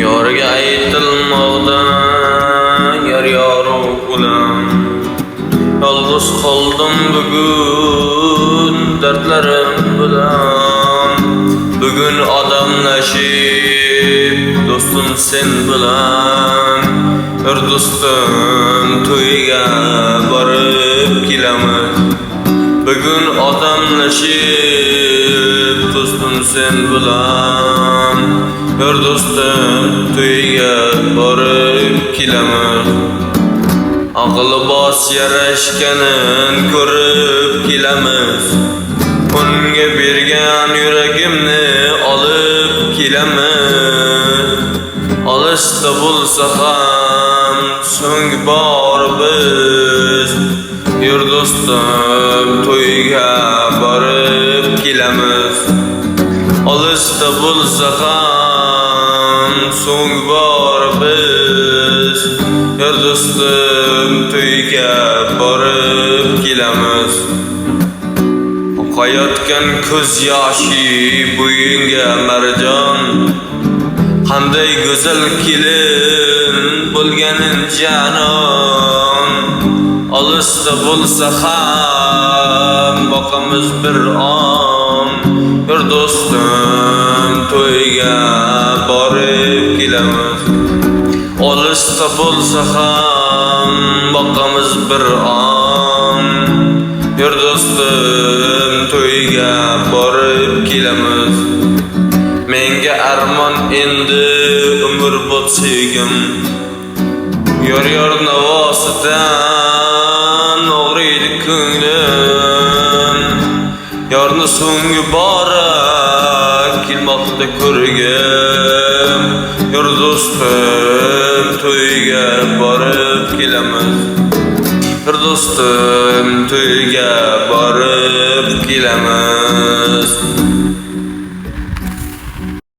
Yorga aytilmoqda yar bilan yolg'iz qoldim bugun dardlarim bilan. Bugun odamlashib do'stim sen bilan. Bir do'stim to'yga borib kelamiz. Bugun odamlashib do'stim sen bilan. Bir do'stim to'yga borib kelamiz. Aqli bos yarashganin ko'rib kelamiz. Unga bergan yuragimni olib kelamiz. Olishda bo'lsa ham so'ng bor biz. Yur do'stim to'yga borib kelamiz. Olishda bo'lsa ham so'ng bor biz. Yur do'stim to'yga borib kelamiz. Oqayotgan ko'z yoshi bo'yinga marjon. Qanday go'zal kelin bo'lganin janon. Olishda bo'lsa ham boqamiz bir on. Yur do'stim to'yga borib kelamiz. Olishda bo'lsa ham boqamiz bir on. Yur do'stim to'yga borib kelamiz. Menga armon endi umr bo'p sevgim. Yor navosidan og'riydi ko'nglim. Yorni so'nggi bora kelmoqda ko'rgim. Yur do'stim to'yga borib kelamiz. Yur do'stim to'yga borib kelamiz.